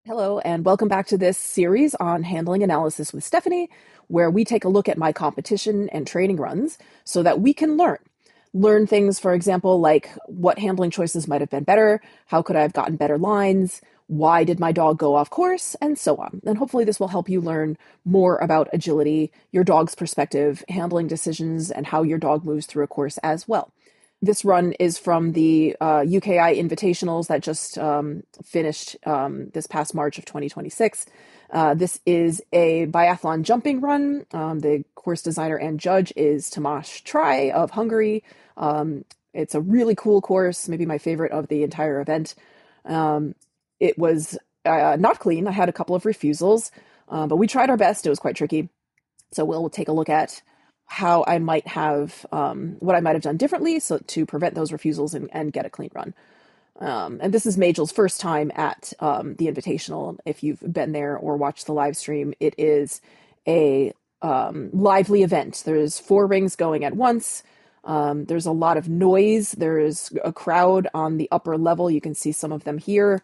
Hello, and welcome back to this series on handling analysis with Stephanie, where we take a look at my competition and training runs so that we can learn. Learn things, for example, like what handling choices might have been better, how could I have gotten better lines, why did my dog go off course, and so on. And hopefully, this will help you learn more about agility, your dog's perspective, handling decisions, and how your dog moves through a course as well. This run is from the UKI Invitationals that just finished this past March of 2026. This is a biathlon jumping run. The course designer and judge is Tamás Try of Hungary. It's a really cool course, maybe my favorite of the entire event. It was not clean. I had a couple of refusals, but we tried our best. It was quite tricky. So we'll take a look at how I might have, what I might have done differently so to prevent those refusals and get a clean run. And this is Majel's first time at the Invitational. If you've been there or watched the live stream, it is a lively event. There's 4 rings going at once. There's a lot of noise. There's a crowd on the upper level. You can see some of them here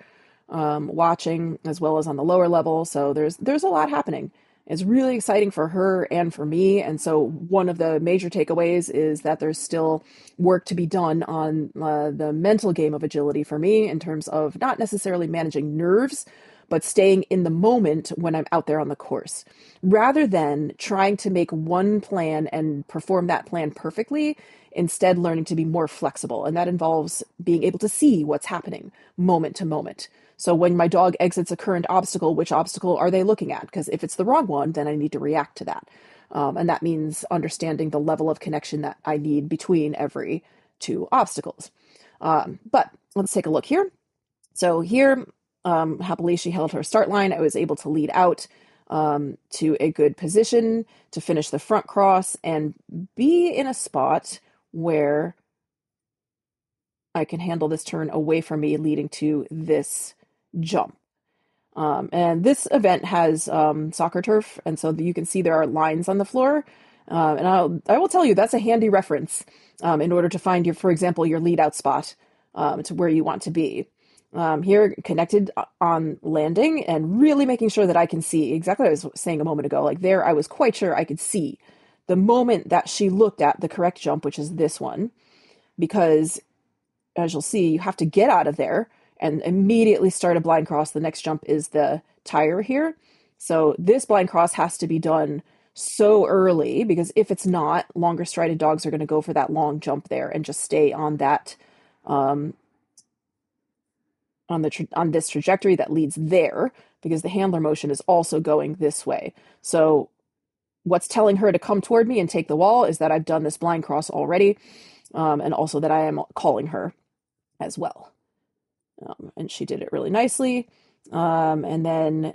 watching, as well as on the lower level. So there's a lot happening. It's really exciting for her and for me. And so one of the major takeaways is that there's still work to be done on the mental game of agility for me in terms of not necessarily managing nerves, but staying in the moment when I'm out there on the course. Rather than trying to make one plan and perform that plan perfectly, instead learning to be more flexible. And that involves being able to see what's happening moment to moment. So when my dog exits a current obstacle, which obstacle are they looking at? Because if it's the wrong one, then I need to react to that. And that means understanding the level of connection that I need between every 2 obstacles. But let's take a look here. So here, happily, she held her start line. I was able to lead out to a good position to finish the front cross and be in a spot where I can handle this turn away from me, leading to this jump. And this event has soccer turf, and so you can see there are lines on the floor. And I will tell you that's a handy reference in order to find your, for example, your lead out spot to where you want to be. Here, connected on landing and really making sure that I can see exactly what I was saying a moment ago. Like there, I was quite sure I could see the moment that she looked at the correct jump, which is this one, because as you'll see, you have to get out of there and immediately start a blind cross. The next jump is the tire here. So this blind cross has to be done so early because if it's not, longer strided dogs are going to go for that long jump there and just stay on that on this trajectory that leads there because the handler motion is also going this way. So what's telling her to come toward me and take the wall is that I've done this blind cross already, and also that I am calling her as well. And she did it really nicely. And then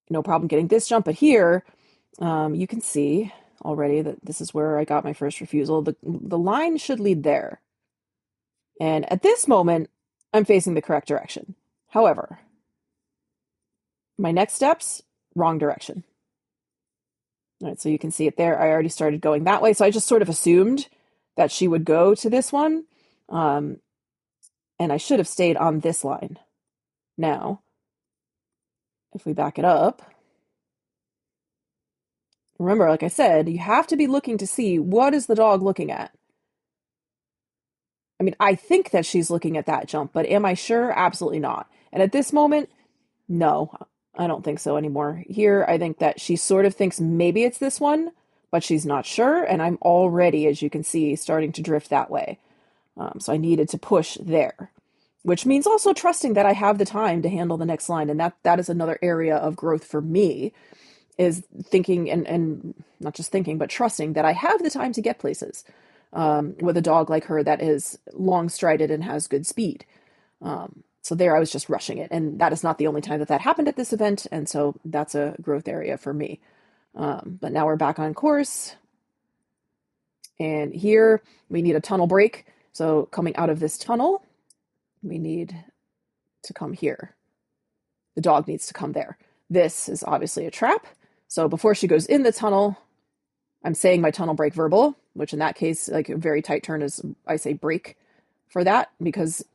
no problem getting this jump. But here, you can see already that this is where I got my first refusal. The line should lead there. And at this moment, I'm facing the correct direction. However, my next steps, wrong direction. All right, so you can see it there. I already started going that way. So I just sort of assumed that she would go to this one. And I should have stayed on this line. Now, if we back it up, remember, like I said, you have to be looking to see what is the dog looking at. I mean, I think that she's looking at that jump, but am I sure? Absolutely not. And at this moment, no, I don't think so anymore. Here, I think that she sort of thinks maybe it's this one, but she's not sure. And I'm already, as you can see, starting to drift that way. So I needed to push there, which means also trusting that I have the time to handle the next line. And that is another area of growth for me, is thinking and not just thinking, but trusting that I have the time to get places with a dog like her that is long strided and has good speed. So there I was just rushing it. And that is not the only time that happened at this event. And so that's a growth area for me. But now we're back on course. And here we need a tunnel break. So coming out of this tunnel, we need to come here. The dog needs to come there. This is obviously a trap. So before she goes in the tunnel, I'm saying my tunnel break verbal, which in that case, like a very tight turn is, I say break for that, because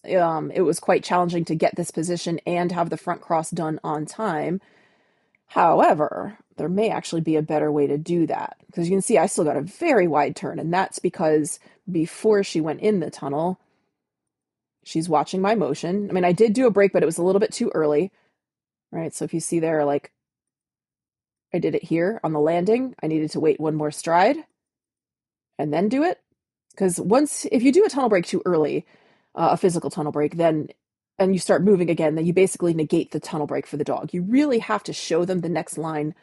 it was quite challenging to get this position and have the front cross done on time. However, there may actually be a better way to do that, because you can see I still got a very wide turn, and that's because before she went in the tunnel, she's watching my motion. I mean, I did do a break, but it was a little bit too early, right? So if you see there, like, I did it here on the landing. I needed to wait one more stride and then do it. Because if you do a tunnel break too early, a physical tunnel break, then, and you start moving again, then you basically negate the tunnel break for the dog. You really have to show them the next line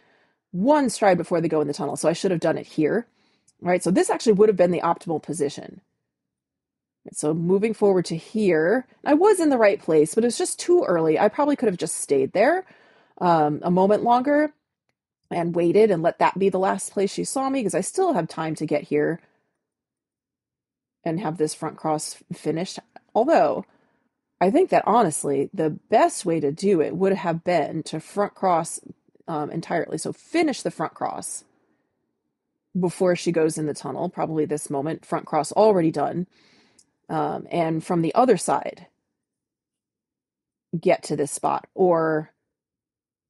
one stride before they go in the tunnel. So I should have done it here, right? So this actually would have been the optimal position. So moving forward to here, I was in the right place, but it was just too early. I probably could have just stayed there a moment longer and waited and let that be the last place she saw me, because I still have time to get here and have this front cross finished. Although I think that honestly, the best way to do it would have been to front cross entirely. So finish the front cross before she goes in the tunnel, probably this moment, front cross already done. And from the other side, get to this spot. Or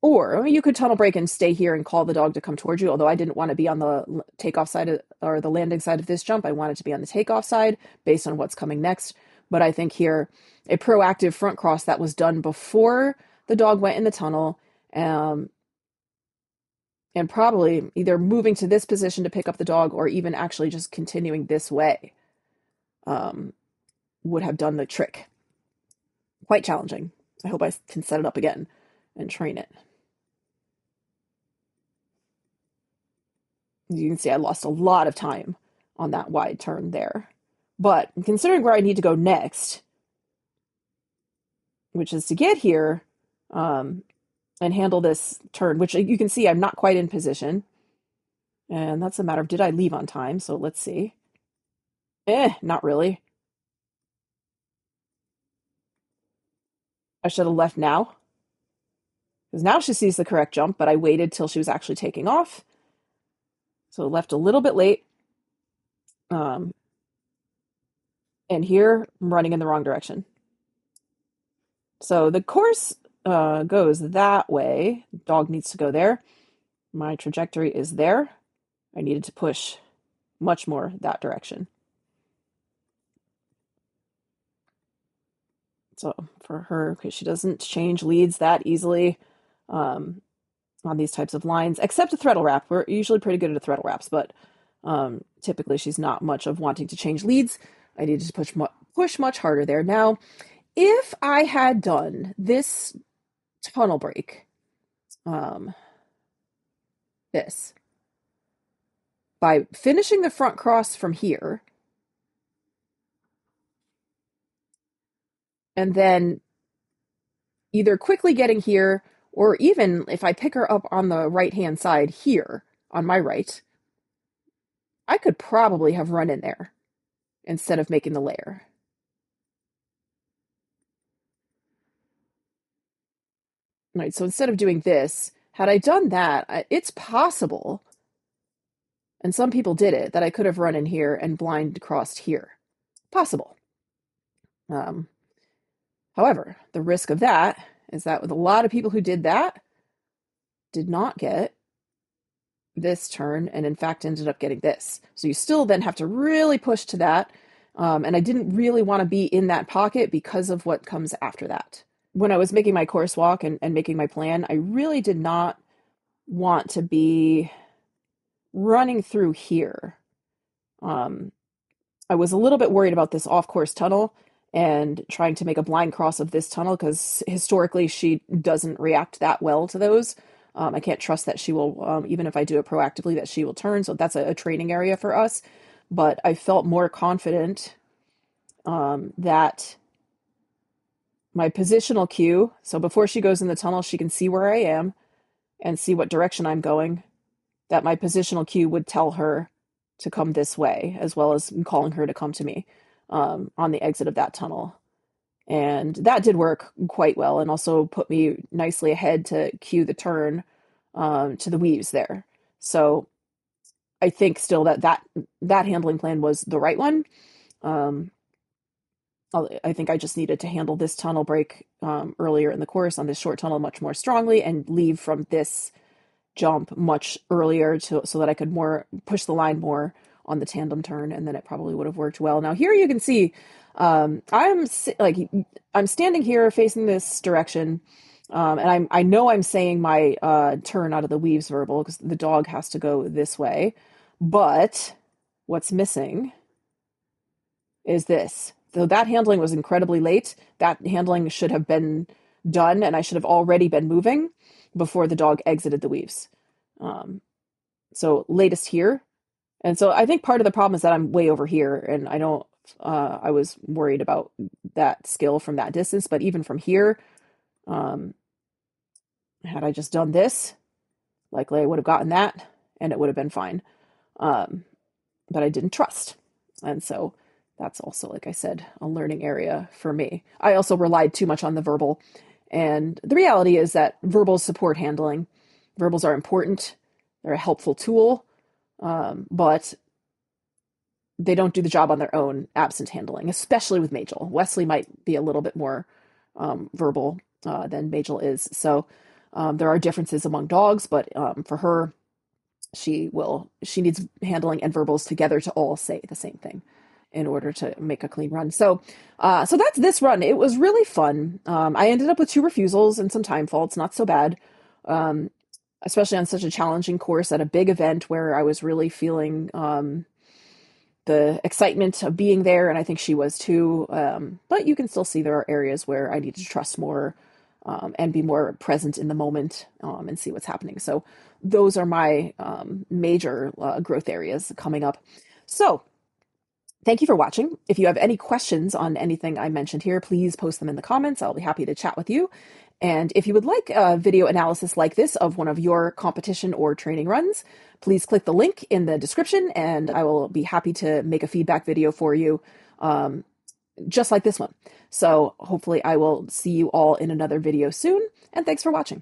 I mean, you could tunnel break and stay here and call the dog to come towards you, although I didn't want to be on the takeoff side or the landing side of this jump. I wanted to be on the takeoff side based on what's coming next. But I think here, a proactive front cross that was done before the dog went in the tunnel, and probably either moving to this position to pick up the dog or even actually just continuing this way, would have done the trick. Quite challenging. I hope I can set it up again and train it. You can see I lost a lot of time on that wide turn there. But considering where I need to go next, which is to get here and handle this turn, which you can see I'm not quite in position. And that's a matter of, did I leave on time? So let's see. Not really. I should have left now, because now she sees the correct jump, but I waited till she was actually taking off. So left a little bit late. And here I'm running in the wrong direction. So the course goes that way. Dog needs to go there. My trajectory is there. I needed to push much more that direction. So for her, because she doesn't change leads that easily on these types of lines, except a throttle wrap. We're usually pretty good at throttle wraps, but typically she's not much of wanting to change leads. I needed to push much harder there. Now, if I had done this tunnel break, this, by finishing the front cross from here, and then either quickly getting here, or even if I pick her up on the right-hand side here, on my right, I could probably have run in there instead of making the layer. Right, so instead of doing this, had I done that, it's possible, and some people did it, that I could have run in here and blind crossed here. Possible. However, the risk of that is that with a lot of people who did that, did not get this turn, and in fact ended up getting this. So you still then have to really push to that. And I didn't really want to be in that pocket because of what comes after that. When I was making my course walk and making my plan, I really did not want to be running through here. I was a little bit worried about this off-course tunnel and trying to make a blind cross of this tunnel, because historically she doesn't react that well to those. I can't trust that she will, even if I do it proactively, that she will turn. So that's a training area for us. But I felt more confident that my positional cue, so before she goes in the tunnel, she can see where I am and see what direction I'm going, that my positional cue would tell her to come this way, as well as calling her to come to me on the exit of that tunnel. And that did work quite well, and also put me nicely ahead to cue the turn to the weaves there. So I think still that handling plan was the right one. I think I just needed to handle this tunnel break earlier in the course on this short tunnel much more strongly and leave from this jump much earlier so that I could more push the line more on the tandem turn, and then it probably would have worked well. Now here you can see I'm standing here facing this direction, and I know I'm saying my turn out of the weaves verbal because the dog has to go this way, but what's missing is this. So that handling was incredibly late. That handling should have been done, and I should have already been moving before the dog exited the weaves. So latest here. And so I think part of the problem is that I'm way over here, and I was worried about that skill from that distance, but even from here, um, had I just done this, likely I would have gotten that, and it would have been fine. Um, but I didn't trust. And so that's also, like I said, a learning area for me. I also relied too much on the verbal. And the reality is that verbals support handling. Verbals are important. They're a helpful tool, but they don't do the job on their own absent handling, especially with Majel. Wesley might be a little bit more verbal than Majel is. So there are differences among dogs, but for her, she needs handling and verbals together to all say the same thing in order to make a clean run. So that's this run. It was really fun. I ended up with 2 refusals and some time faults, not so bad. Especially on such a challenging course at a big event where I was really feeling the excitement of being there, and I think she was too. But you can still see there are areas where I need to trust more and be more present in the moment and see what's happening. So those are my major growth areas coming up. So thank you for watching. If you have any questions on anything I mentioned here, please post them in the comments. I'll be happy to chat with you. And if you would like a video analysis like this of one of your competition or training runs, please click the link in the description and I will be happy to make a feedback video for you just like this one. So hopefully I will see you all in another video soon, and thanks for watching.